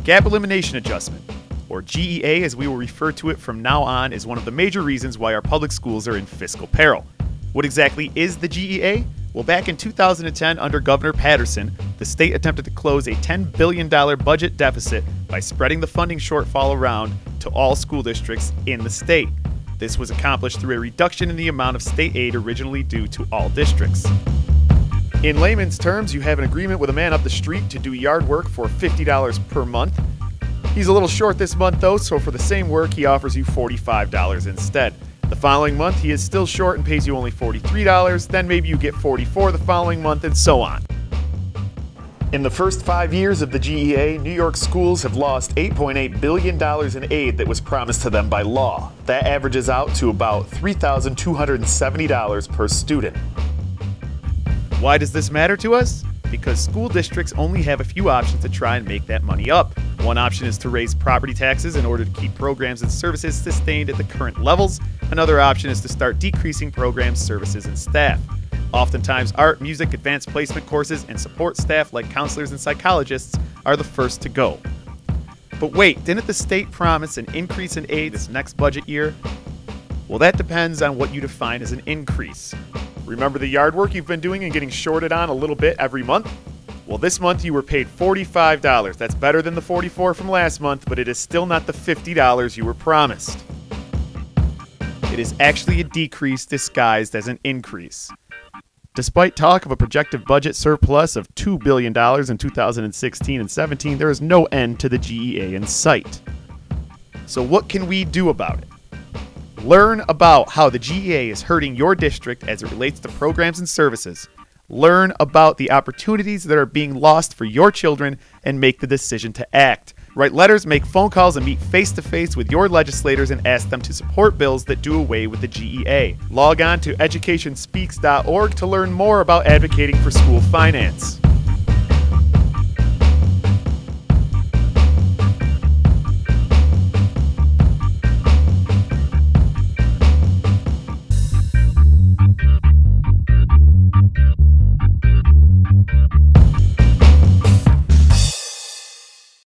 Gap Elimination Adjustment, or GEA as we will refer to it from now on, is one of the major reasons why our public schools are in fiscal peril. What exactly is the GEA? Well, back in 2010, under Governor Patterson, the state attempted to close a $10 billion budget deficit by spreading the funding shortfall around to all school districts in the state. This was accomplished through a reduction in the amount of state aid originally due to all districts. In layman's terms, you have an agreement with a man up the street to do yard work for $50 per month. He's a little short this month though, so for the same work he offers you $45 instead. The following month he is still short and pays you only $43, then maybe you get $44 the following month, and so on. In the first 5 years of the GEA, New York schools have lost $8.8 billion in aid that was promised to them by law. That averages out to about $3,270 per student. Why does this matter to us? Because school districts only have a few options to try and make that money up. One option is to raise property taxes in order to keep programs and services sustained at the current levels. Another option is to start decreasing programs, services, and staff. Oftentimes, art, music, advanced placement courses, and support staff like counselors and psychologists are the first to go. But wait, didn't the state promise an increase in aid this next budget year? Well, that depends on what you define as an increase. Remember the yard work you've been doing and getting shorted on a little bit every month? Well, this month you were paid $45. That's better than the $44 from last month, but it is still not the $50 you were promised. It is actually a decrease disguised as an increase. Despite talk of a projected budget surplus of $2 billion in 2016 and 17, there is no end to the GEA in sight. So what can we do about it? Learn about how the GEA is hurting your district as it relates to programs and services. Learn about the opportunities that are being lost for your children and make the decision to act. Write letters, make phone calls, and meet face-to-face with your legislators and ask them to support bills that do away with the GEA. Log on to educationspeaks.org to learn more about advocating for school finance.